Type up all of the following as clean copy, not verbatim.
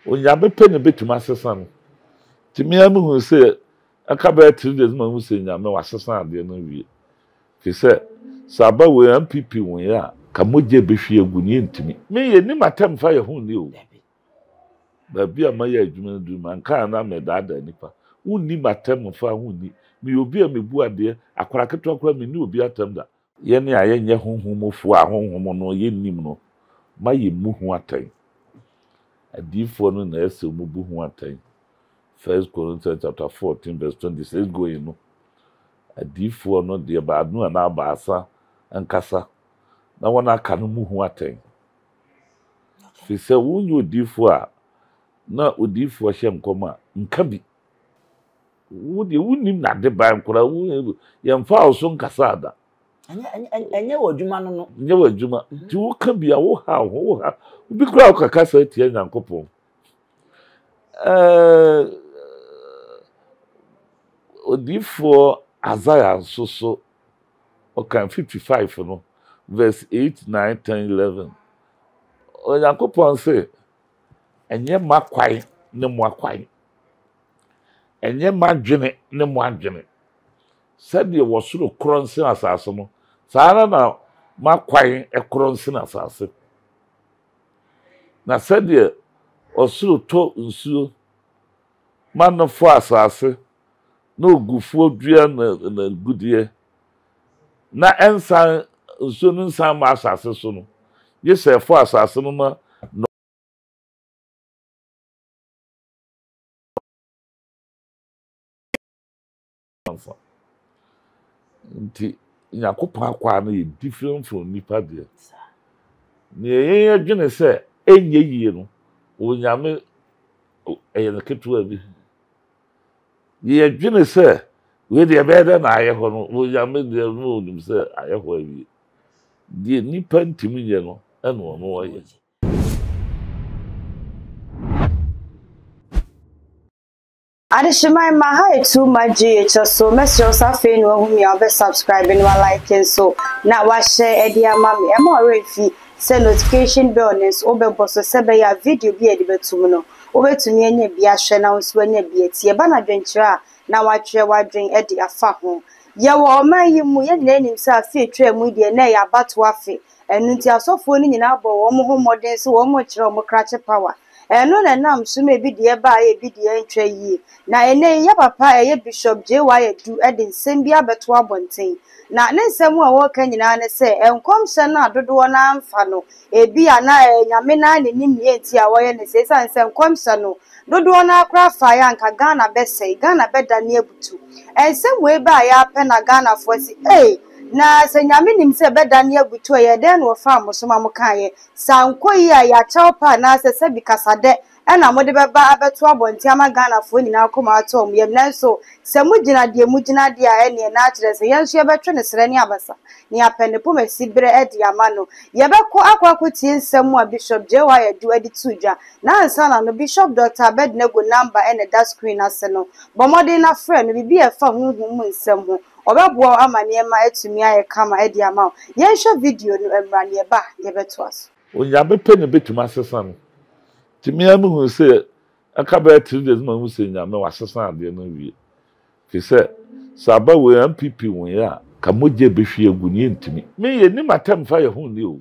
Onyame pe ne betuma sesa no. Ti me am hu se aka ba 3 days ma hu se nyame wa sesa ade no wie. Fi se saba we MPP won ya ka moje behwe egu ni ntimi. Me ye ni matam fa ye hu ni o. Ba bia ma ye adwuma du man kan na me dada nipa. Unni matam fa hu ni. Me obi a mebu ade akwara keto akwa me ni obi atam da. Ye ne aye nye honhomofo a honhom no ye nim no. Ma ye mu hu atan. Adifo no na ese mu bu hu atan. 1 Corinthians chapter 14 verse 26 going no. Adifo no de ba anu na abaasa ankasa. Na wana aka no mu hu atan. Fi se wunyo odifo a na odifo hye nkoma nka bi. Wo de wunim na de ba nkora wo yemfa oso nkasa ada. Enye wodwuma no. Nye wodwuma. Ti wo ka bia wo ha Ubi kura ukakasa etie Nyankopon. Odifo Isaiah so okan 55 no verse 8 9 10 11. Nyankopon say enye makwai ne mo akwai. Enye madwene ne mo adwene. Said ye wosoro kronse asase no. Saara na makwai ekronse na asase. Na said ye osoro to nsuo manofo asase na ogufuo dua na gudie na ensan nsuo no nsan ma asase so no yesefo asase no ma no nti Nyankopon akwa na ye different from nipa de ne ye adwene se enye yie no onyame eye ketu abi ye adwene se we de bede na aye ho no onyame de no nim se aye ho abi de nipa ntimi ye no eno no oye Adishimai Mahai to my GH so message safe no hu me be subscribe and like so na wa share edia mama e mo refi say notification bell nes obebo so se be ya video bi e de betum no obetumi anya bi ahwe na so anya bi etie ba na dwenkyira na wa twe wa dwen e de afa ho ye wo man yi mu ye na nim sa afi twa mu de na ya bato afi enu nti asofo ni nyina bo wo mo ho modern so wo mo kire wo krache power eno na nam so me bi de ba ye bi de ntwa yi na ene ya papa eye Bishop JY du ede nsem bi abeto abonten na ne nsem a wo ka nyina ne se enkomse na dodo na amfa no ebi ana nyame na ne nim ye nti a wo ye ne se san nsem komse no dodo na akra fa ya nka Ghana bese Ghana beda ne abutu ensem we ba ya pe na Ghana fo si na se nyame nim se beda ne abutu ye den wo fa musoma mo kan ye sanko yi a ya chawpa na se bi kasade ena mo de beba abeto abonti ama Ghana fo nyina akoma atom yem nanso se mugina de a ene na akire se yenso ye betwe ne sere ne abasa ne apende po mesibre edi amano ye beko akwakotie nsem a Bishop JY du edi tuja na ansa na no Bishop Dr. Abednego number ene that screen ase no bomode na frɛ no bibi e fa hu mu nsem ho obebo amane ma etumi aye kama edi ama yenhwe video no emra ne ba ye beto aso onyame pe ne betuma sesa no. Ti me am hu se aka ba 3 days ma hu se nyame wa sesa ade no wie. Fi se saba we MPP won ya ka moje behwe egu ni ntimi. Me ye ni matam fa ye hu ni o.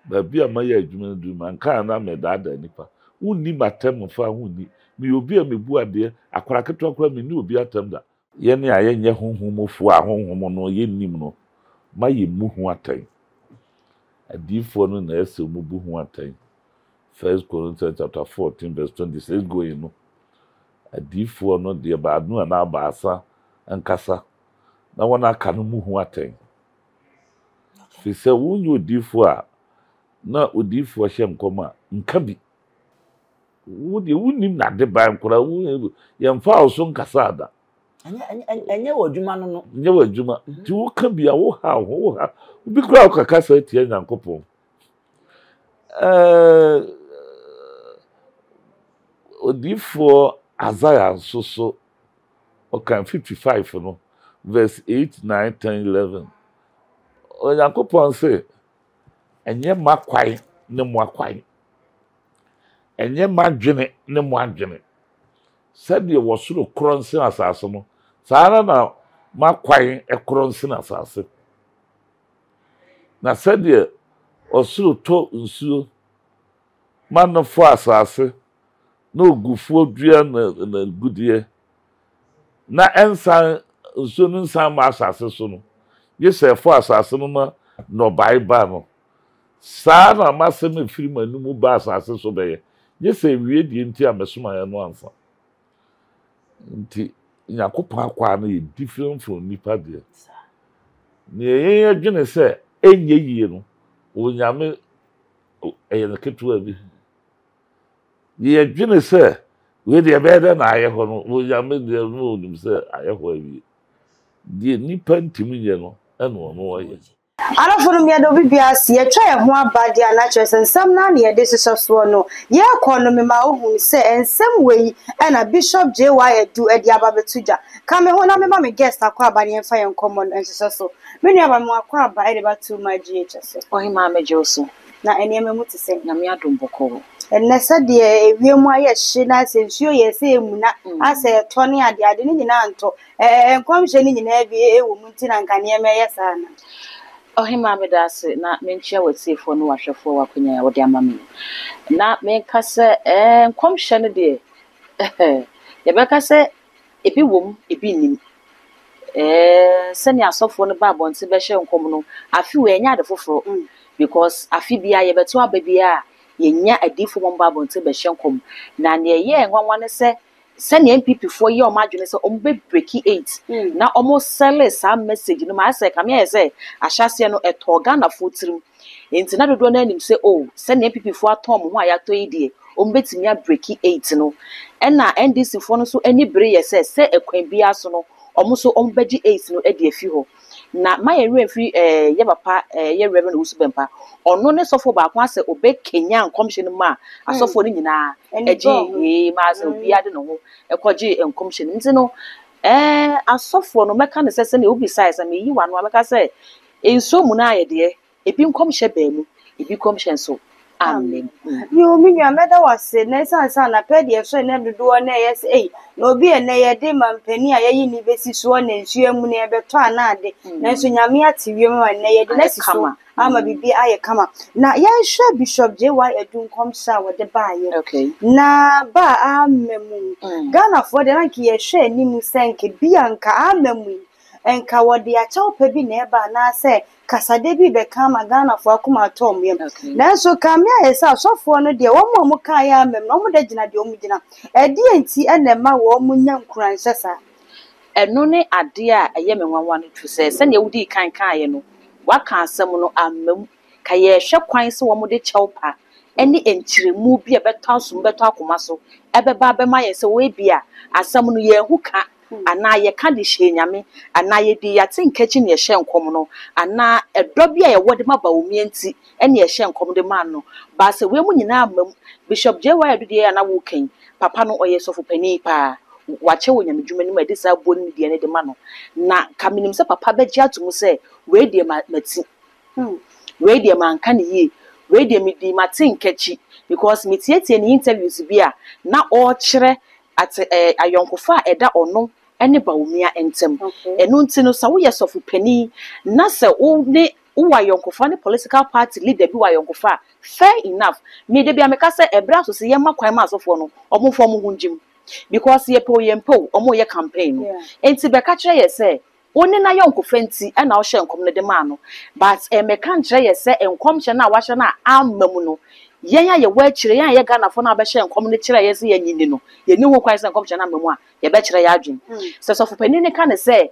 Ba bia ma ye adwuma du man kan na me dada nipa. Unni matam fa hu ni. Me obi a mebu ade akwara keto akwa me ni obi atam da. Ye ne aye nye honhomofo a honhom no ye nim no. Ma ye mu hu atan. Adifo no na ese mu bu hu atan. 1 Corinthians chapter 14 verse 26 going no. Adifo no de ba anu na abaasa ankasa. Na wana aka no mu hu atan. Fi se wunyo odifo a na odifo hye nkoma nka bi. Wo de wunim na de ba nkora wo yemfa oso nkasa ada. Enye wodwuma no. Nye wodwuma. Ti wo ka bia wo ha. Ubi kura ukakasa etie Nyankopon. Odifo Isaiah so okan 55 no verse 8 9 10 11. Nyankopon say enye makwai ne mo akwai. enye madwene ne mo adwene sɛdeɛ wɔsoro koronse asase no saa na makwan ekoronse na asase na sɛdeɛ osoro to nsuo manofo asase na ogufuo dua na gudie na ensan nsuo no nsan ma asase so no yesɛ fo asase no na no baiba no saa na masɛm efiri manum ba asase so bɛyɛ yesɛ wie die nti amesoma ya no anfa nti yakopɔ akwa no yɛ different from nipa de ne yɛyɛ dwene sɛ enye yie no onyame ɛyɛ no ketewa bi yɛ dwene sɛ we de bɛda na ayɛ hɔ no onyame de no onim sɛ ayɛ hɔ awie de nipa ntimi yɛ no ɛno no ɔyɛ Arafunu mi adobi biasi ye twa ye ho abade anakyerɛ sɛ nsɛm na ne yɛde hyehyɛ soɔ no ye kɔ no me ma ohun sɛ nsɛm wei ɛna Bishop JY Edu ɛde aba betudwa ka me ho na me ma me guest akɔ aba ne yɛmfa yɛn nkɔmmɔ no nhyehyɛ so me nua ba mo akɔ aba ɛde ba tu ma GHS Ohima meje so na enema mu te sɛ na me adom bɔkɔ enne sɛ de ewiem ayɛ hye na sɛ nsuo yɛ sɛ emu na asɛ ɛtɔ ne ade ne nyina ntɔ nkɔmhyɛ ne nyina bi ewo mu nti na nkanea mɛyɛ saa na Ohima medase na menchia watiefo no wahwefo wakonya ya wode ama me na menka sɛ nkomhye ne de ye beka sɛ ebi wom ebi nim sɛne asɔfo no ba abɔnte bɛhye nkom no afi we nya de foforo because afi bia ye beto aba bia ye nya adifo mo ba abɔnte bɛhye nkom na ne ye nwanwa ne sɛ sɛne MPP fo ye o madwene sɛ o be breaki 8 na o mo sell sa message no ma sɛ kame ye sɛ ahyase no eto Ghana fo tirim enti na dodo na anim sɛ o sɛne MPP fo atom ho ayatɔ yi de o mbetimi a breaki 8 no ɛna NDC fo no so ani bere ye sɛ ekwan bia so no o mo so o mbɛgye 8 no e de afi ho na ma ye refi ye papa ye Reverend Usubempa ono ne sofo ba kwa se obekenya nkomhye no ma asofo no nyina eji ma se obi ade no ho ekoje nkomhye no nti no asofo no meka ne sese ne obi sai se me yi wano meka se enso mu na ye de ebi nkomhye ba mu ebi komhye nso amen yo mi nwa meda wase na sansa na pedi e so na dodo na yes na obi e na ye de mampani a ye ni besi so na nsuo mu na e beto anade na nso nyame atewiem na ye de na siso ama bibi aye kama na ye hwe Bishop JY Edu nkomhye a wode ba ye okay na ba amemu Ghana for de rank ye hwe animu senke bianka amemu enka wode a chawpa bi na eba na se kasade bi be kama Ghana fo akoma tom yem na so kame ayesa sofo no de wo mo kan ya amem no mo da gina de o mu gina e de enti enema wo mu nya nkuran sesa eno ne ade a eye menwanwa no tu se ne wudi kan ye no waka asem no amem ka ye hwe kwan se wo mo de chawpa eni enkyiremu bi e beto asum beto akoma so ebeba be ma ye se we bia asem no ye hu ka ana ye ka de hye nyame ana ye di yate nkachi ne hye nkom no ana edo bia ye wode ma ba omienti ene ye hye nkom de ma no ba se we mu nyina amam Bishop JY Edu de ana wo kan papa no oye sofo pani pa wache wo nyame dwuma ni ma de sa boni de ne de ma no na kaminim se papa be gya to mu se we de mati we de man ka ne yi we de mi di mate nkachi because me tietie ni interviews bia na o kire at ayonkofa eda ono ene ba omia entem enu nti no sa wo ye sofo pani na se wo ne wo ayonkofa ne political party leader bi wa ayonkofa fair enough me de bia me ka se ebra so se ye makwan ma asofo no omofo mo hunjim because ye po omo ye campaign enti be ka kire ye se woni na yonkofa nti na wo hye nkom ne de ma no but me ka kire ye se enkom hye na wa hye na amamu no yenya ye wa kire yenya ye Ghana fo na ba hye nkom ne kire ye se ye nyini no ye ni ho kwan se nkom hye na amamu a ye be kire ya adwen se sofo pani ne ka ne se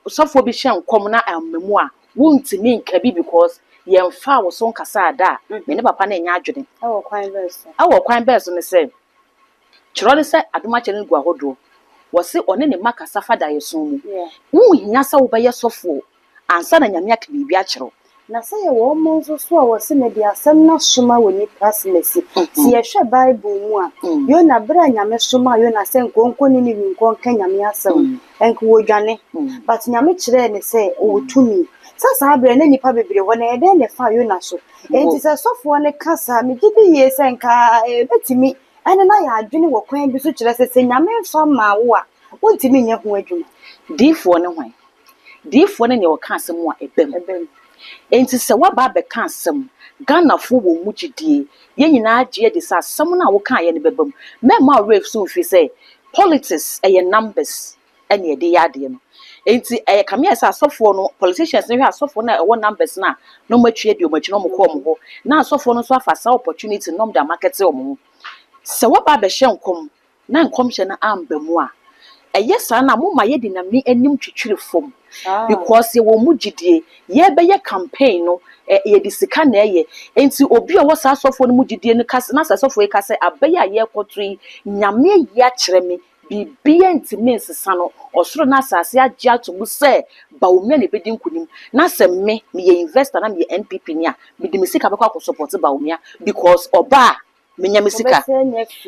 sofo bi hye nkom na amamu a wuntimi nka bi because ye mfa wo so nkasa ada me ne papa na nya adwen awo kwan beso ne se kiro ne se adoma kire ne gu ahodo wo se one ne makasa fada ye so mu wu hinya sa wo be ye sofo ansa na nyame aka bibi a kiro na say ye wo mo nso so a wo se me dia asem na soma woni prasimesi si ye hwe bible mu a yo na bra nyame soma yo na se nkonko ni nko nka nyame asem enko wo dwane but nyame kire ne se o tumi sasa abere na nipa bebre wo na ede ne fa yo na so enti se sofo ne kasa me gidi ye se nka betimi ene na ya adwene wo kwan bi so kire se nyame fa ma wo a wontimi nye ho adwuma difo ne hwan difo ne wo ka asem a ebem enti se waba be ka asem Ghana fo wo mugidie ye nyina agye de sa asem na wo ka ye ne bebam mema ref so fi say politics numbers ene ye de yade no enti kame esa asofo no politicians ne hwe asofo na wo numbers na no matwie de o machi no mo ko mo ho na asofo no so afa sa opportunity no da market o mo se waba be hye nkom na nkom hye na ambamu a sa na mo ma ye de na me anim twitwire fom because ye wo mugidie ye be ye campaign no ye di sika na ye enti obi o wasa asofo no mugidie no kase na asofo ye kase abaya ye kotri nyame ye akire me bibia ntimi nsesa no osoro na asase agye atomu se ba omia ne bedi nkunim na se me ye investor na me NPP ni a me di misika be kwa support ba omia because oba menya misika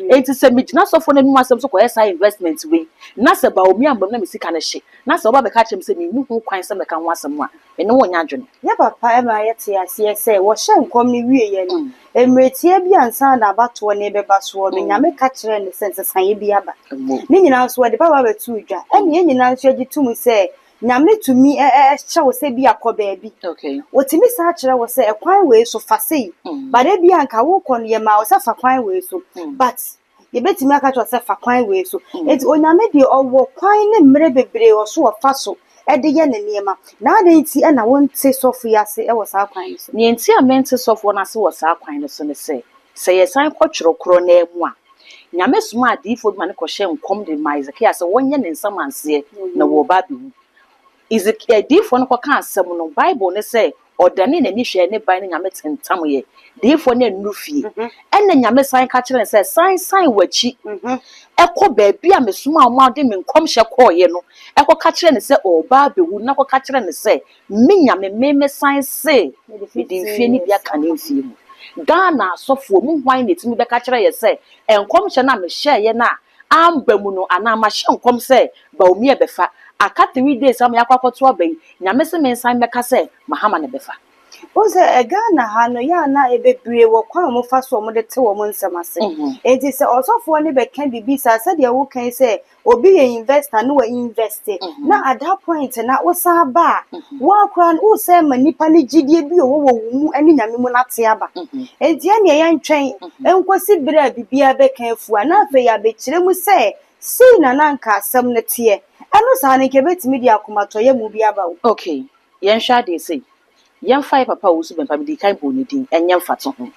enti se me gina sofo na numa asem so ko yesa investment we na se ba omia mbam na misika na hye na se oba be ka chem se me hu kwan se me ka ho asem a ene wonya adwene ya papa e ma yete ase se wo hye nkom ni wie ye no emretie bi ansa na abato ne beba so me nyame ka kire ne sense sanye bi aba ni nyina so de baba betu udwa ene nyina so agitum se nyame tumi hye wo se bi akoba bi okay wotimi sa kire wo se ekwan we so fasei bare bi anka wo kon ye ma wo se fa kwan we so but ye betimi aka cho se fa kwan we so enti onyame de owo kwan ne mre bebre wo so wo fa so ede ye ne niema na ade nti na wonte sofu yase e wo sa kwan so ni enti amente sofu na se wo sa kwan no so ne se ye san kwotworo kro na emu a nyame soma adifo ma ne ko hye nkom de Isaiah se wonye ne nsamanse na wo ba bi Ezekiel adifo no ko ka asem no Bible ne se odane na ni hwe ne ban nyame tentam ye adifo ne nufie enne nyame san ka kire se san wachi eko ba bi a mesoma o ma de me nkom hye ko ye no eko ka kire ne se o ba bewu na ko ka kire ne se me nyame me san se de mfie ni bia ka ne mfie mu Ghana asofo mu hwan ne timi be ka kire ye se enkom hye na me hye ye na ambamu no ana ma hye nkom se ba omi e befa aka 3 days am yakwakoto abai nyame se me nsan beka se mahama ne befa oze Ghana ha no ya na ebebire wo kwan mo fa so mo de te wo mo nsamase enti se osofo ne be kan bibi sa se de wo kan se obi ye investor no wa invest na at that point na wo sa ba wo kran wo se manipa ne gidie bi wo mu ani nyame mu na te aba enti ene ye ntwen enkosi bira bibia be kan fu na afa ya be kire mu se na nanka asem ne te eno sa ne ke betimi di akomato ye mu bi aba wo okay yen hwa de sei yen fa papa wo su ben pa bi kan bo ne din enyen fato ho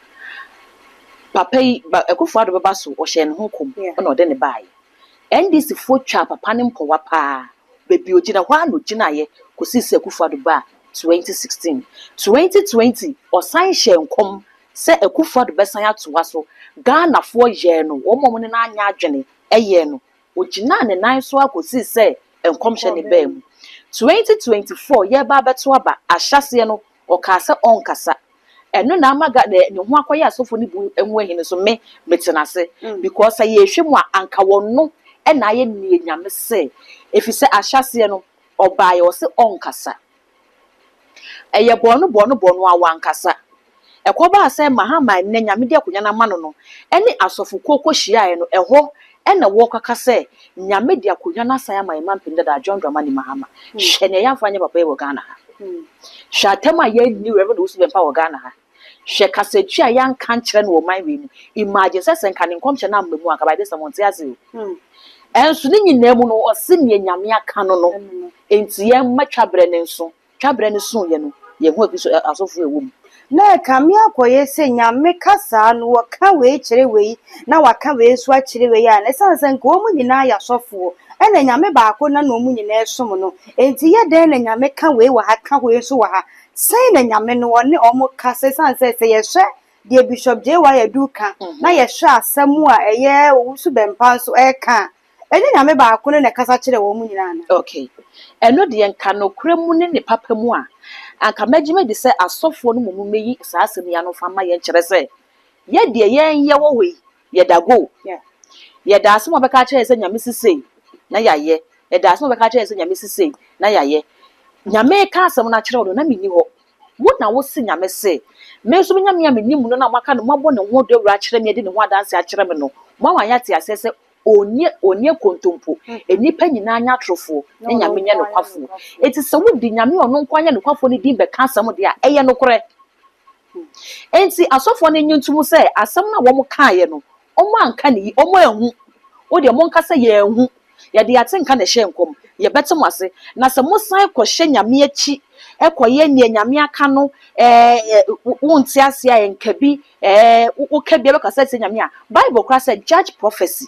papa yi Akufo Addo beba so o hye ne ho kom na ode ne bae NDC fo twa papa ne mpowa pa bebi ogina hwa no gina ye kosi se Akufo Addo ba 2020 o san hye nkom se Akufo Addo besan atowa so Ghana fo ye no wo mom ne na anya adwene eye no ogina ne nan so akosi se enkom hye ne ba mu 2024 ye ba beto aba ahyase no o ka se onkasa eno na amaga ne ho akoye asofo ni bu enwo ehine so me metenase because ye hwemu a anka wonno e na ye ne nyame se efise ahyase no obaye o se onkasa eye bono awankasa ekoba ase mahama ne nyame de akonya na mano no ene asofo kokko hia no eho ena wo kaka se nyame de akonya na san ama mampinde da John Dramani Mahama hwe ne ya fanye papa e wo Ghana ha hwatema ye ni reverend wo su bempa wo Ghana ha hwe kasetu a yan kan kire no wo man we mu imagine se senka ne nkom hye na mmemu aka by this month ase enso ne nyina mu no o se ne nyame aka no enti ye matwabre ne nso twabre ne so ye no ye ho abiso asofo ewo mu na kame akoye se nyame kasa no waka we kire we na waka we so a kire we ya na sanse nko mu nyina ya sofo ena nyame baako na no mu nyina esom no enti ye den na nyame ka we wa ha ka we so wa ha sai na nyame no one omo kasa sanse se ye hwe de Bishop J.Y. Aduka na ye hwe asemu a eye owusu bempa so eka eni nyame baako na kasa kire wo mu nyina na okay eno de enka no kura mu ne papa mu a anka magime de say asofo no mumu meyi saa asem ya no fama ye nkyere say ye de yen ye wo we ye da go ye da asem obeka kire say nyame sisei na yaye ye da asem obeka kire say nyame sisei na yaye nyame ka asem na kire wo na meni ho wo na wo si nyame say me so nyame ya meni mu no na maka no mabo ne ho de wura kire me de ne ho adanse a kire me no mo wan ya te asese onye kontompo enipa nyina anya trofo nyame nya no kwafo eti se wo di nyame ono nkwanya no kwafo ne di be ka asem de a eye no kore enti asofo ne nyuntum se asem na wo mo kaaye no omo anka ne yi omo ehu wo de mo nka se ye ehu ye de ate nka ne hye nkom ye betem ase na se mo san ko hye nyame achi ekoye ne nyame aka no wonti ase a enka bi wo ka bi be ka se nyame a bible kra se judge prophecy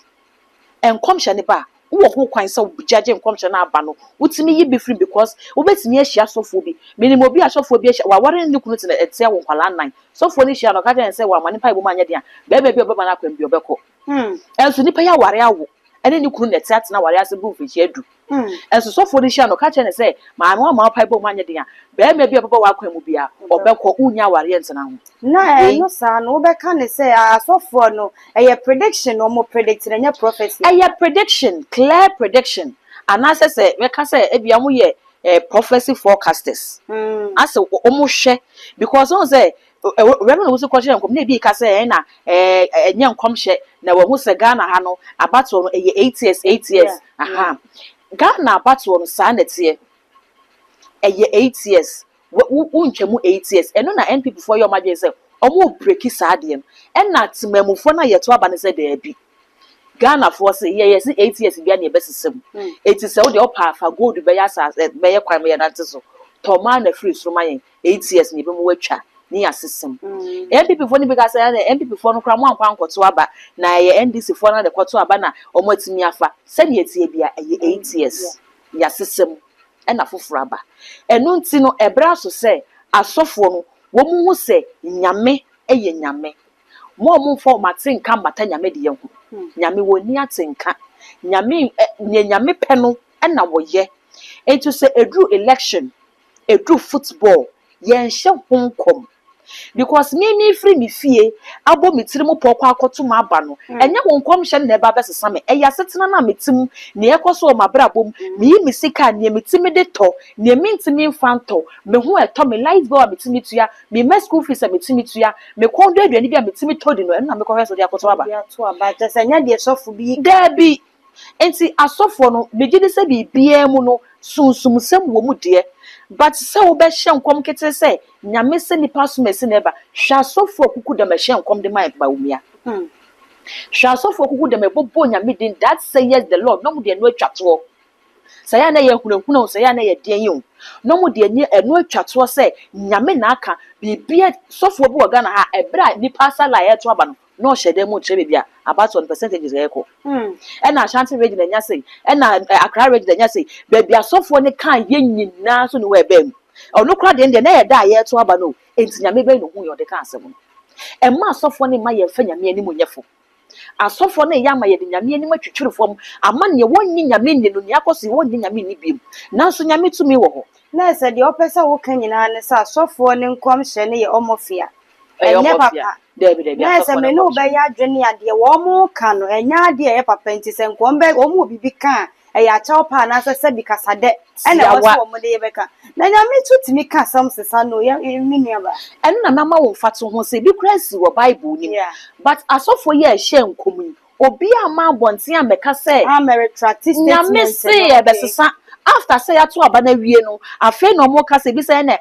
enkom hye ne ba wo ho kwan se judge enkom hye na aba no wutimi yi be free because wo betimi ahia sofo bi minimo bi asofo bi ahia wa ware ne kunu te na etia wo kwala nan sofo ni hia no ka je se wa mane pa ibo manya dia bebe bi obeba na kwam bi obeko enso nipa ya ware awo ene ni kunu na etia te na ware ase bu fichi adu enso sofo ni hia no ka je ne se ma no ma pa ibo manya dia bebe bi obeba wa kwam bia obeko unya ware ntena ho na no sa no obeka ne se asofo no eye prediction no mo predict na nya prophecy eye prediction clear prediction anase se we ka se ebia mo ye prophecy forecasters ase omo hwe because on say remember we so question nkom na bi ka se na enye nkom hwe na we hu se Ghana ha no abato no eye 8 years aha Ghana abato no sa na tie eye 8 years unchemu 8 years eno na NPP for your maje se omo breaki saade no na temamufo na yeto aba ne se da bi Ghana for say yes 8 years bia na ebesesem eti se wo de opa fa gold be ya sa be ye kwan me na nteso toma na free so mayen 8 years ni be mo watwa ni asesem NPP for ni be ka say na NPP for no kra mo ankwa ankoto aba na ye NDC for na de koto aba na omo atimi afa se ne etie bia ye 8 years ya asesem na foforo aba enu nti no ebra so se asofo no wo mu hu se nyame eye nyame mo fo matenka mata nyame de yehu nyame woni atenka nyame nyame pe no na wo ye enti se edru election edru football ye nhye honkom because me free me fie abo metiri mo pokwa akoto ma aba no enye honkom hye na eba besesa me eya setena na metim ne ekoso o mabrabom me yi misika ne metimi de to ne mentimi mfanto me hu eto me life bill metimi tua me my school fees metimi tua me kondo aduani bia metimi to di no na me kohwe so de akoto aba ya to aba je se nya de sofo bi dabi enti asofo no megide se bibia mu no sunsumsem wo mu de but se wo be hye nkom kete se nyame se nipa so mesi na eba hwa sofo kuku de me hye nkom de mai ba umia hwa sofo kuku de me bobo nyame din that say yes the Lord no mu de no atwato se ya na ye hunahuna se ya na ye den yi no mu de ni eno atwato se nyame na aka bibia sofo bi oga na ha ebra nipa sala ye to aba no shede mu chebe bia about 1% eko na Ashanti region enya sei na Accra region enya sei bia asofo ne kan ye nyina so ne we bem ono kra de na ye da ye to aba no enti nyame be no hu ye de kan asem no emma asofo ne ma ye fa nyame ani mu nyefo asofo ne ya ma ye de nyame ani ma twetwerefo ama ne wonni nyame ni no ne akoso wonni nyame ni biem nanso nyame tumi wo ho na se de opesa wo kan nyina ne sa asofo ne nkom hye ne ye omofia enye papa Debi na se me no be ya dwene ade wo mo ka no enya ade ye papa nti se nkom be wo mo bibi ka ya chaw pa na se bi kasade ena wo so mo de ye be ka na nyame tutimi ka sam sesa no ya minia ba enu na mama wo fato ho se bi krasi wo bible ni but asofo ye hye nkomu obi ama bonten ameka se retracted statement nyame se e besesa after say ya to aba na wie no afi no mo ka se bi se na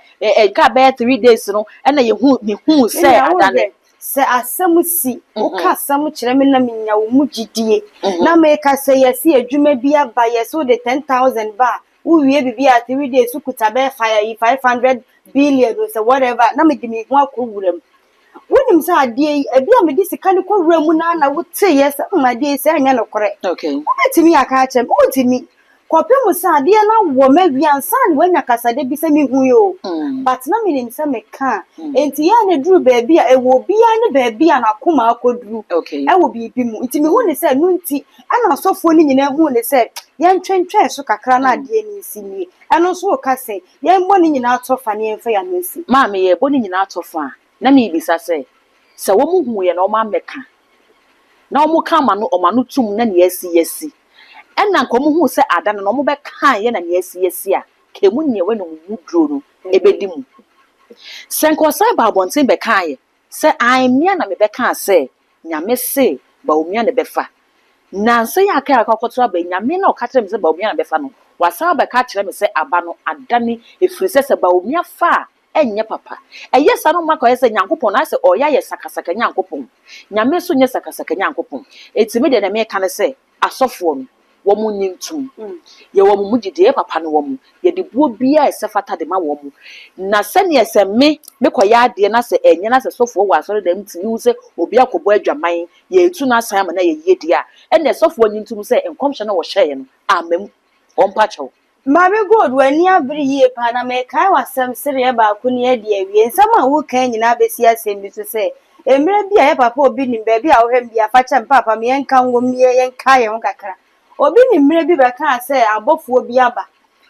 ka be 3 days no ena ye hu se adane se asem si o ka asem kire me na menya wo mu gidie na me ka se yesi adwuma bi aba yeso de 10,000 ba wo wie bibi a 3 days kuta be 500 billion or so whatever na me dimi ho akowuram wonim sa ade e bia me di sika ne kowuram na wo te yes ma de se anya no kore okay otimi aka chem otimi kopem sa ade na wo ma wi ansa ne wanya kasade bi se mi hu yo but na me nim se me ka enti ya ne duru ba bia e wo bia ne ba bia na koma akoduru okay e wo bi mu enti me hu ne se nu nti ana asofo ni nyina hu ne se yen twentwe so kakra na ade ni nsi eno so ka se yen bɔ ni nyina atofa ne yemfa ya no nsi maame ye bɔ ni nyina atofa na me bisa se wo mu hu ye na o ma meka na o mu ka ma no tum na ne yesi ɛna nko mu hu se ada no mo be ka ye na ne yesi a ke mu nye we no mu duro no ebedi mu senko sai ba bonten be ka ye se aimia na me be ka se nyame se ba omia ne befa na nse ya aka akọkọtọ ba nyame na ọkatra me se ba omia na befa no wasa ba ka kire me se aba no adane efiri se ba omia fa enye papa eye sa no makọ se nyankopon na se oya ye sakasaka nyankopon nyame so nye sakasaka nyankopon etime de na me ka ne se asofo no wo mu nyintum ye wo mu gide papa no wo mu ye de buo bia esefata de ma wo mu na se ne ese me koya ade na se enye na se sofo wo asore da mtimi wu se obi akobo adwaman ye etu na asan ma na ye yedi a ene sofo nyintum se enkomhye na wo hye no amem ompa chew Mabe God wani abiri yie pa na me kai wasem sere ba ko ne ade awie nsam a wo kan nyina besi asem bi so se emre bia ye papa obi nim ba bia wo hem bia fa kyem papa me yenka ngom ye yenka ye nkakra obi ni mre bi be kan se abofuo bi aba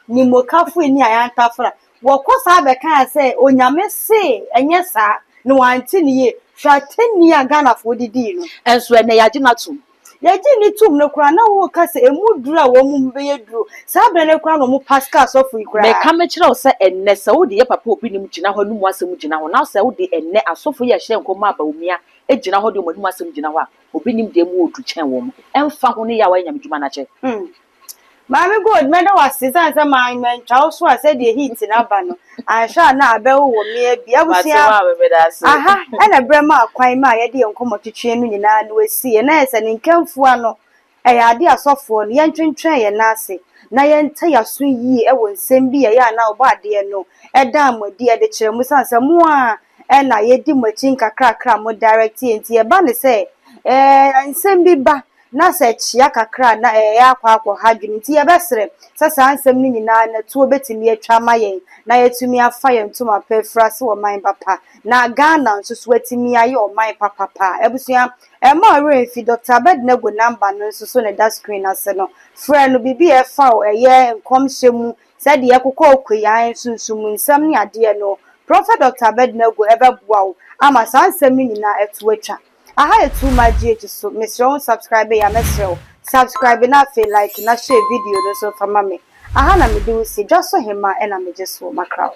ni mokafu ni ayantafra wo kosa be kan se onyame se enye sa no wanti ni ye hwateni agana fo didi no enso ene yaje na tum yaji ni tum no kura na wo ka se emu duru a wo mu be yeduru sa be ne kura no mu pascal so fu ikura me ka me kire o se enne se wo de ye papa obi nim gina ho numu asem gina ho na se wo de enne asofo ye hye nko ma ba omia e gina ho de mo numu asem gina ho a obi nim de mu odu chen wo mu emfa ho ne ya wa nyam djuma na che Mami God me da wasizan se ma men chawo so ase de heat na ba no ansha na abewo wo me bia busia aha ena brema akwan ma ye de enkomo twetwe no nyina na wasi na ese ne nkemfu ano e ya de asofo no ye ntwentwen ye na ase na ye nta ya so yi e wo nsem bi ye ya na obo ade no e da amodi e de kire mu sanse mu a e na ye di machin kakra mo direct enti e ba ne se nsem bi ba na se chia kakra na ya akwa hadwini nti ye besere sasa ansem ni nyina na tuo betimi atwa mayen na yetumi afa ye ntuma pefrase wo man papa na Ghana nso so atimi aye o man papa pa ebusua ma refi Dr. Abednego number no nso so ne da screen ase no frɛ no bibi e fa o eye nkomhyemu se de yakokɔ okuyan sunsumu nsam ni ade no Prophet Dr. Abednego ebeboa wo ama sansem ni nyina etu atwa aha etu magh so mesro subscribe ya mesro subscribe na fe like na share video no so fama me aha na me do si just so hema e na me just so makra